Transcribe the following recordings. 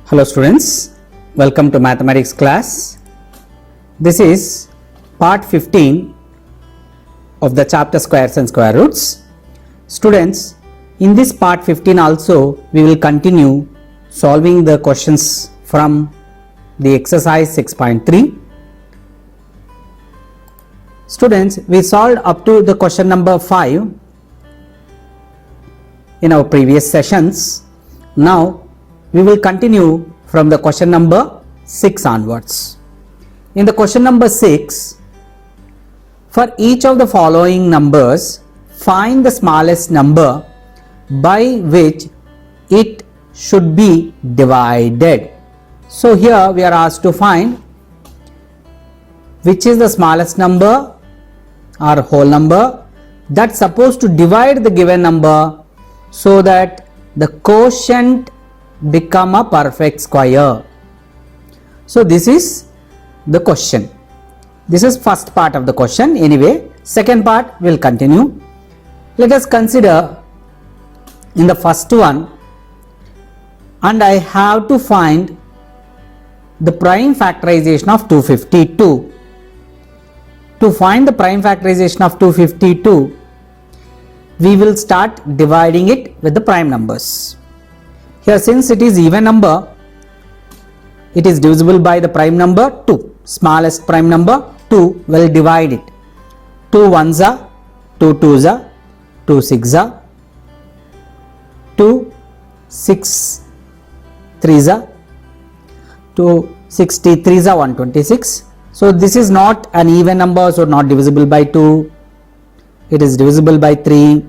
Hello students, welcome to mathematics class. This is part 15 of the chapter squares and square roots. Students, in this part 15 also we will continue solving the questions from the exercise 6.3. Students, we solved up to the question number 5 in our previous sessions. Now we will continue from the question number 6 onwards. In the question number 6, for each of the following numbers, find the smallest number by which it should be divided. So here we are asked to find which is the smallest number or whole number that's supposed to divide the given number so that the quotient become a perfect square. So this is the question. This is first part of the question. Anyway, second part will continue. Let us consider in the first one, and I have to find the prime factorization of 252. To find the prime factorization of 252, we will start dividing it with the prime numbers. Here, since it is even number, it is divisible by the prime number 2. Smallest prime number 2 will divide it. 2 ones are, 2 twos are, 2 six are, 2 6 threes are, 2 63s are 126. So this is not an even number, so not divisible by 2. It is divisible by 3.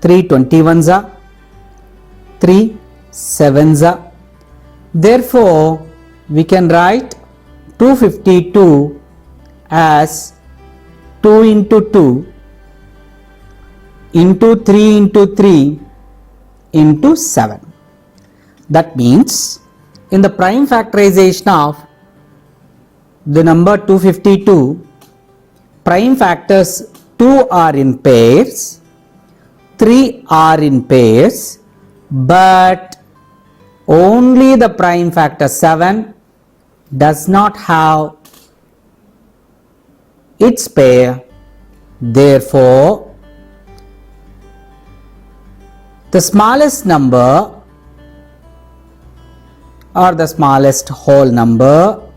3 21s are, 3 7s are. Therefore, we can write 252 as 2 into 2 into 3 into 3 into 7. That means in the prime factorization of the number 252, prime factors 2 are in pairs, 3 are in pairs, but only the prime factor 7 does not have its pair. Therefore, the smallest number or the smallest whole number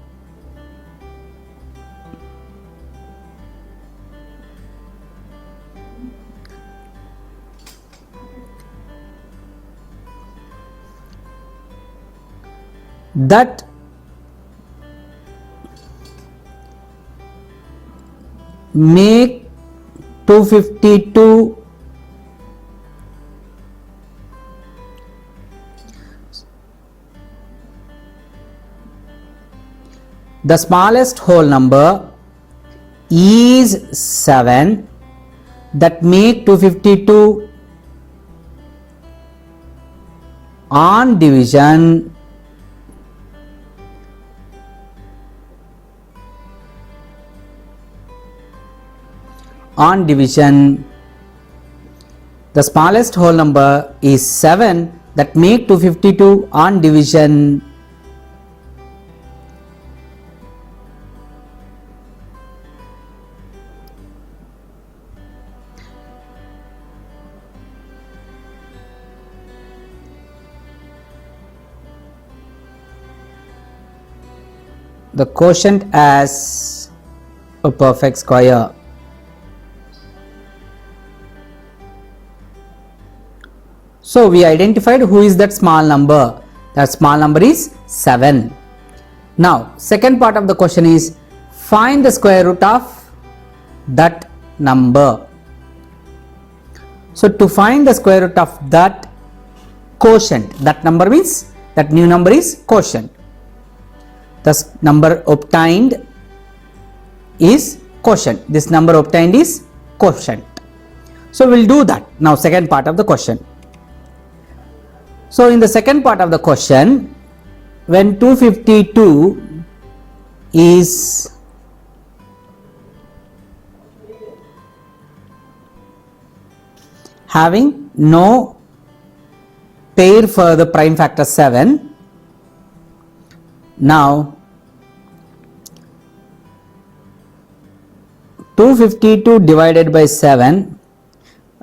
that make 252 the smallest whole number is 7, that make 252 on division the smallest whole number is 7, that make 252 on division the quotient as a perfect square. So we identified who is that small number. That small number is 7. Now second part of the question is find the square root of that number. So to find the square root of that quotient, that number means that new number is quotient. The number obtained is quotient. This number obtained is quotient. So we'll do that. Now second part of the question. So in the second part of the question, when 252 is having no pair for the prime factor 7, Now 252 divided by 7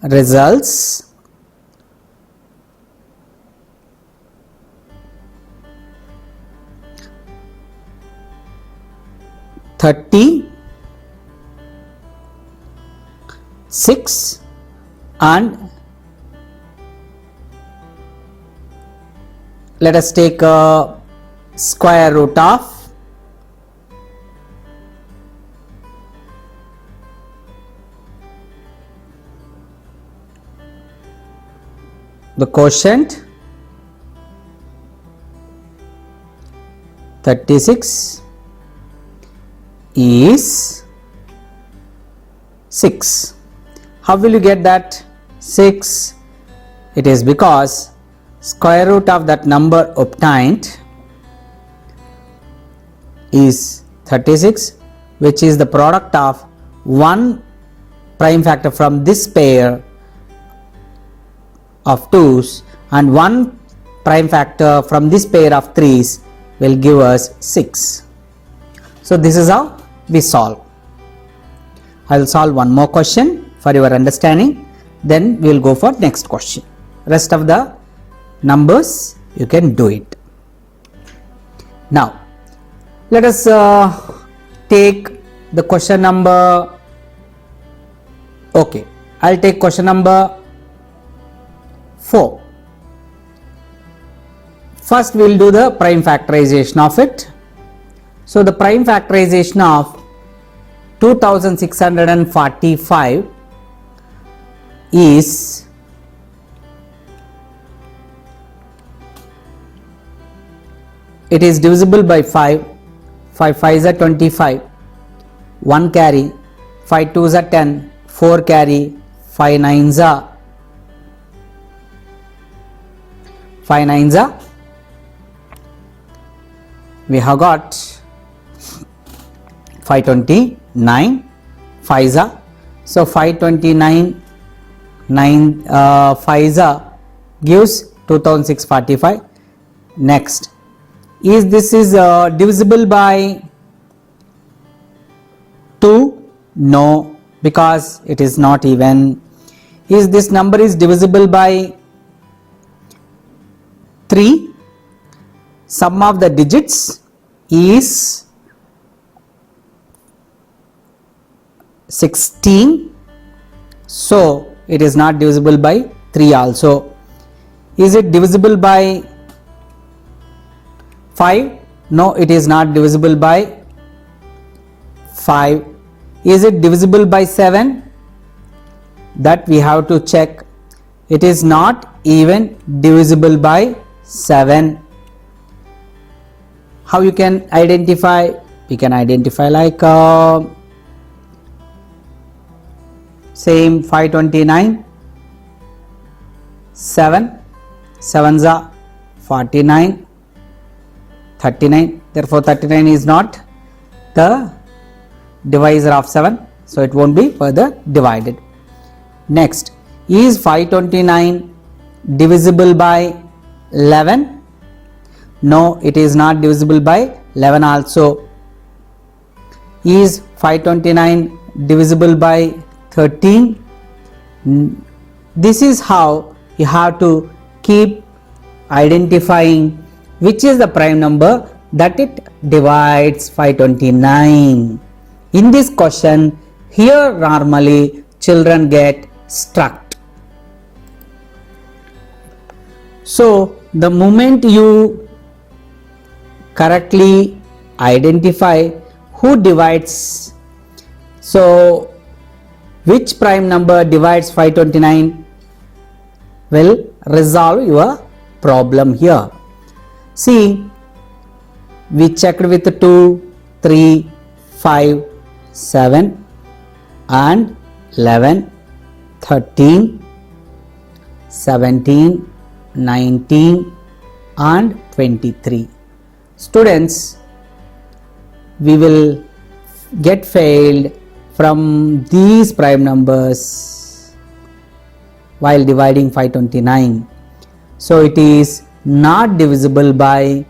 results 36 and let us take a square root of the quotient 36 is 6. How will you get that 6? It is because square root of that number obtained is 36, which is the product of one prime factor from this pair of 2's and one prime factor from this pair of 3's will give us 6. So this is how we solve. I will solve one more question for your understanding, then we will go for next question. Rest of the numbers you can do it. Now let us take the question number. Okay, I'll take question number 4. First we will do the prime factorization of it. So the prime factorization of 2645 is it is divisible by 5. 5 5s are 25, 1 carry, 5 2s are 10, 4 carry, 5 9s are we have got 529 5s are, so 529 9 5s are gives 2645. Next, is this is divisible by 2? No, because it is not even. Is this number is divisible by 3? Sum of the digits is 16, so it is not divisible by 3 also. Is it divisible by 5? No, it is not divisible by 5. Is it divisible by 7? That we have to check. It is not even divisible by 7. How you can identify? We can identify like same 529 7 7s are 49 39, therefore 39 is not the divisor of 7, so it won't be further divided. Next, is 529 divisible by 11? No, it is not divisible by 11 also. Is 529 divisible by 13? This is how you have to keep identifying which is the prime number that it divides 529. In this question, here normally children get stuck. So the moment you correctly identify who divides, so which prime number divides 529 will resolve your problem here. See, we checked with 2, 3, 5, 7 and 11, 13, 17, 19 and 23. Students, we will get failed from these prime numbers while dividing 529. So it is not divisible by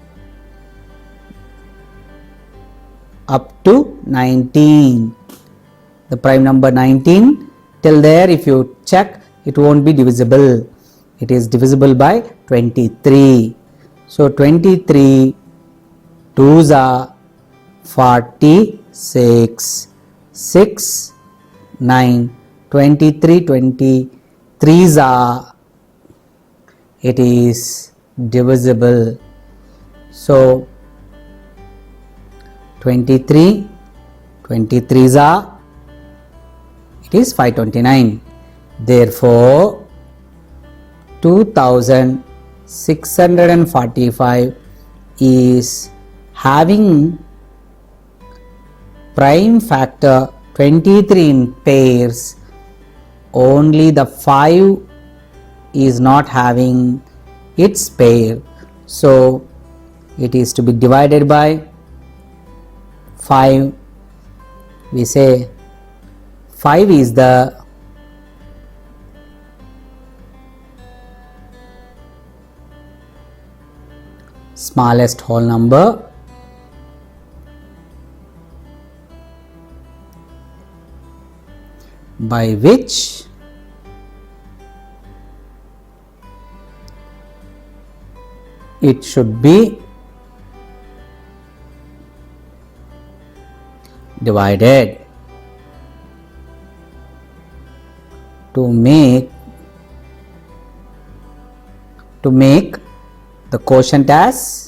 up to 19. The prime number 19, till there if you check, it won't be divisible. It is divisible by 23. So 23 2s are 46, 6, 9, 23, 23s are, it is divisible. So 23, 23s are, it is 529. Therefore 2645 is having prime factor 23 in pairs. Only the 5 is not having its pair. So it is to be divided by 5. We say 5 is the smallest whole number by which it should be divided to make the quotient as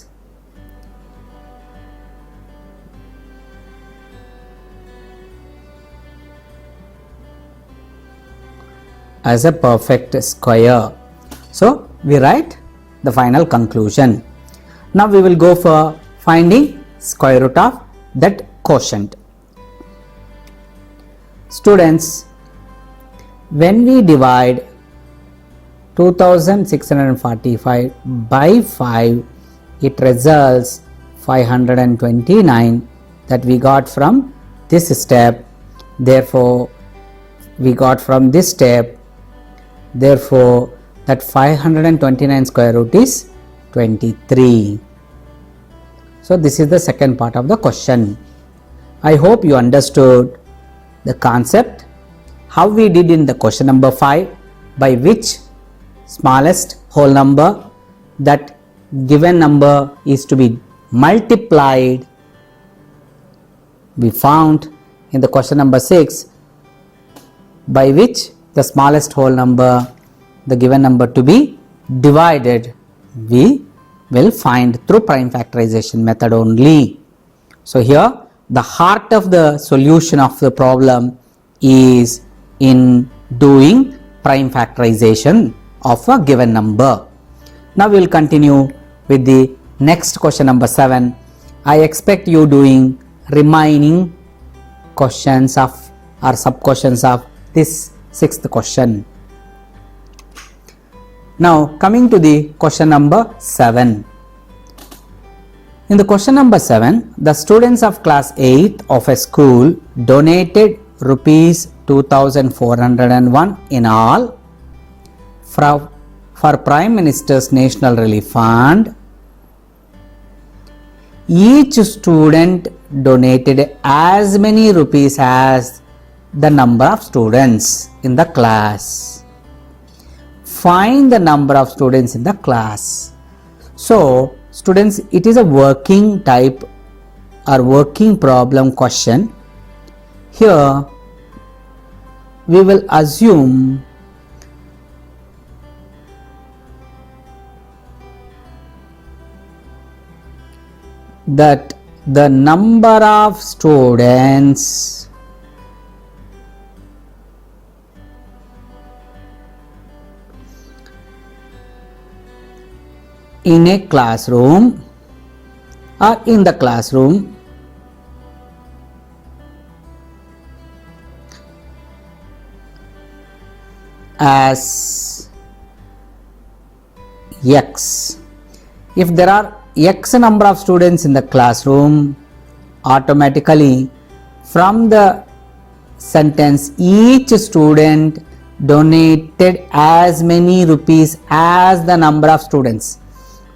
a perfect square. So we write the final conclusion. Now we will go for finding square root of that quotient. Students, when we divide 2645 by 5, it results 529 that we got from this step. Therefore we got from this step, therefore that 529 square root is 23. So this is the second part of the question. I hope you understood the concept, how we did in the question number 5, by which smallest whole number, that given number is to be multiplied. We found in the question number 6, by which the smallest whole number, the given number to be divided, we will find through prime factorization method only. So here the heart of the solution of the problem is in doing prime factorization of a given number. Now we will continue with the next question number 7. I expect you doing remaining questions of or sub questions of this 6th question. Now coming to the question number 7. In the question number 7, the students of class 8 of a school donated rupees 2401 in all for Prime Minister's National Relief Fund. Each student donated as many rupees as the number of students in the class. Find the number of students in the class. So students, it is a working type or working problem question. Here we will assume that the number of students in a classroom or in the classroom as X. If there are X number of students in the classroom, automatically from the sentence each student donated as many rupees as the number of students.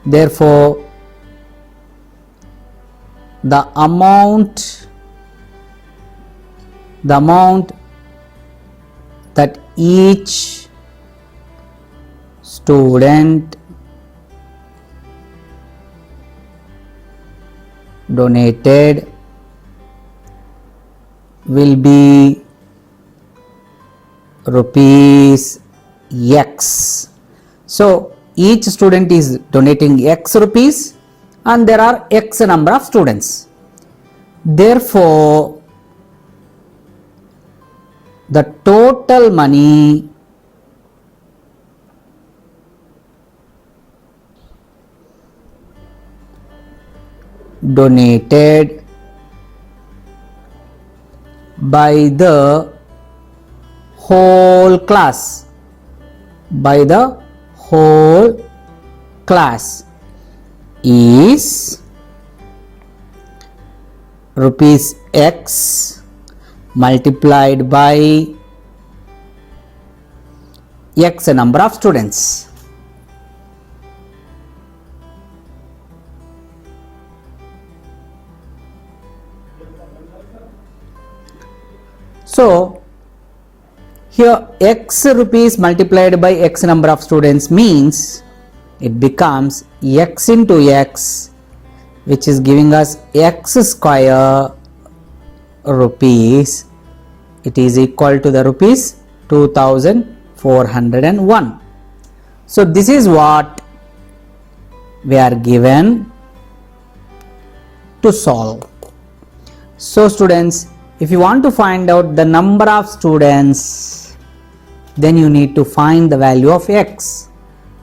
Therefore, the amount the amount that each student donated will be rupees X. So each student is donating X rupees and there are X number of students. Therefore, the total money donated by the whole class is rupees X multiplied by X number of students. So here X rupees multiplied by X number of students means it becomes X into X, which is giving us X square rupees. It is equal to the rupees 2401. So this is what we are given to solve. So students, if you want to find out the number of students, then you need to find the value of X.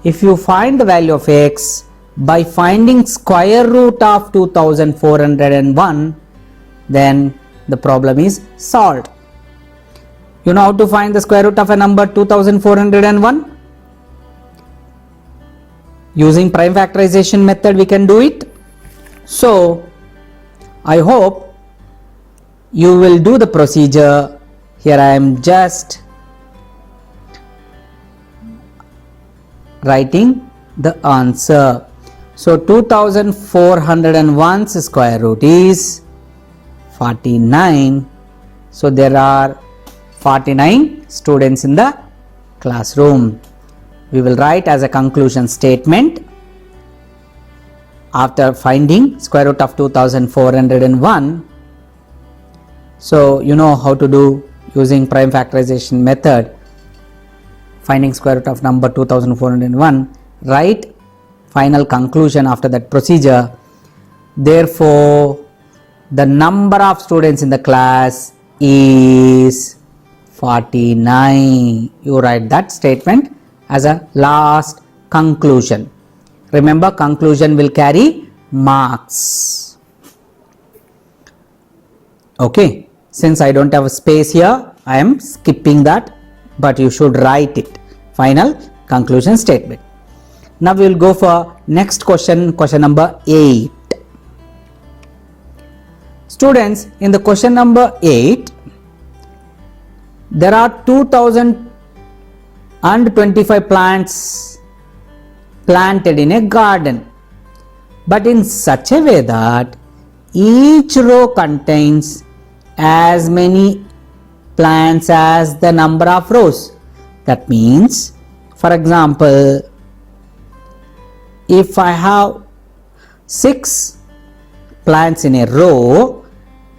If you find the value of X by finding square root of 2401, then the problem is solved. You know how to find the square root of a number 2401? Using prime factorization method we can do it. So I hope you will do the procedure. Here I am just writing the answer. So 2401's square root is 49. So there are 49 students in the classroom. We will write as a conclusion statement after finding square root of 2401. So you know how to do using prime factorization method, finding square root of number 2401. Write final conclusion after that procedure. Therefore, the number of students in the class is 49. You write that statement as a last conclusion. Remember, conclusion will carry marks. Okay, since I don't have a space here, I am skipping that, but you should write it. Final conclusion statement. Now we will go for next question, question number 8. Students, in the question number 8, there are 2025 plants planted in a garden, but in such a way that each row contains as many plants as the number of rows. That means, for example, if I have 6 plants in a row,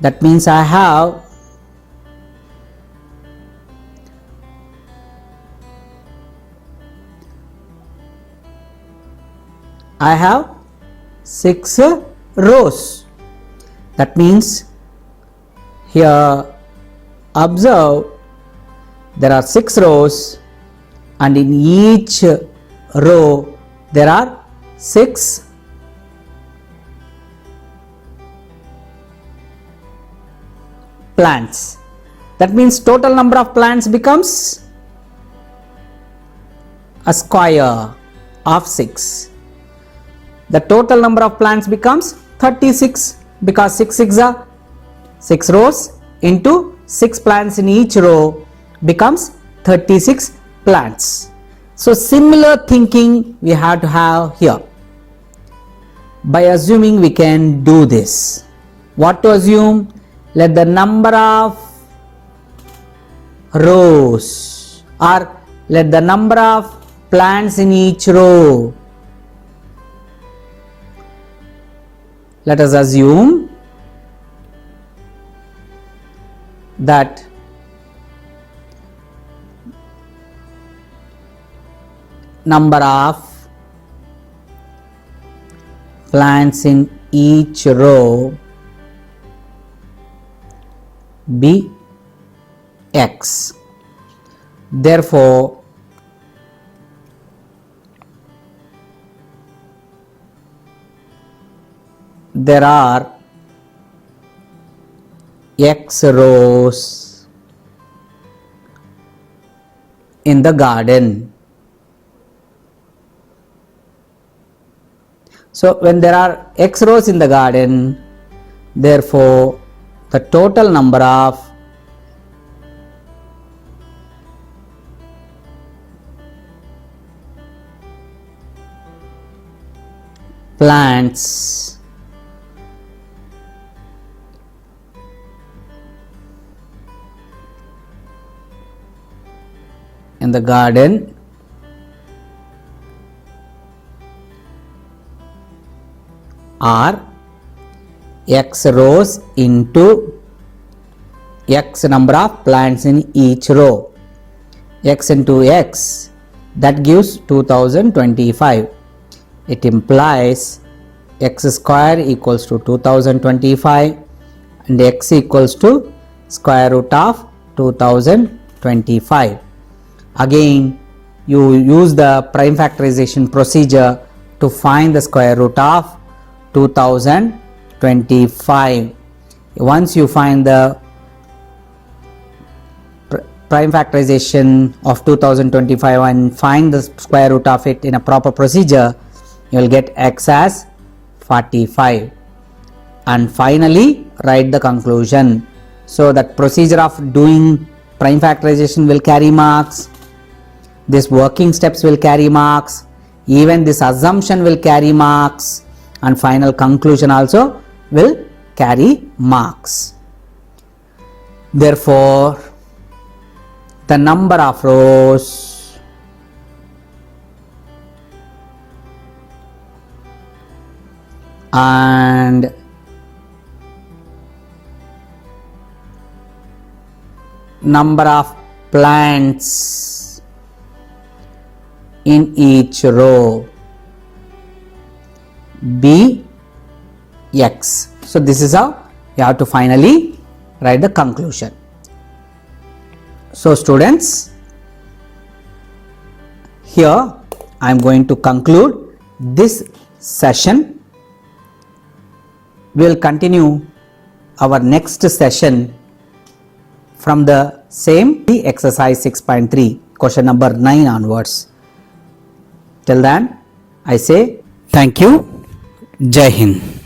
that means I have I have 6 rows. That means here observe, there are 6 rows and in each row there are 6 plants. That means total number of plants becomes a square of 6. The total number of plants becomes 36 because 6 are 6 rows into 6 plants in each row becomes 36 plants. So similar thinking we have to have here. By assuming we can do this. What to assume? Let the number of rows, or let the number of plants in each row. Let us assume that number of plants in each row be x. Therefore, there are x rows in the garden. So when there are x rows in the garden, therefore the total number of plants in the garden are x rows into x number of plants in each row. X into x, that gives 2025. It implies x square equals to 2025 and x equals to square root of 2025. Again, you use the prime factorization procedure to find the square root of 2025. Once you find the prime factorization of 2025 and find the square root of it in a proper procedure, you will get x as 45. And finally, write the conclusion. So that procedure of doing prime factorization will carry marks. This working steps will carry marks. Even this assumption will carry marks. And final conclusion also will carry marks. Therefore, the number of rows and number of plants in each row be x. So this is how you have to finally write the conclusion. So students, here I am going to conclude this session. We will continue our next session from the same exercise 6.3 question number 9 onwards. Till then, I say thank you. Jai Hind.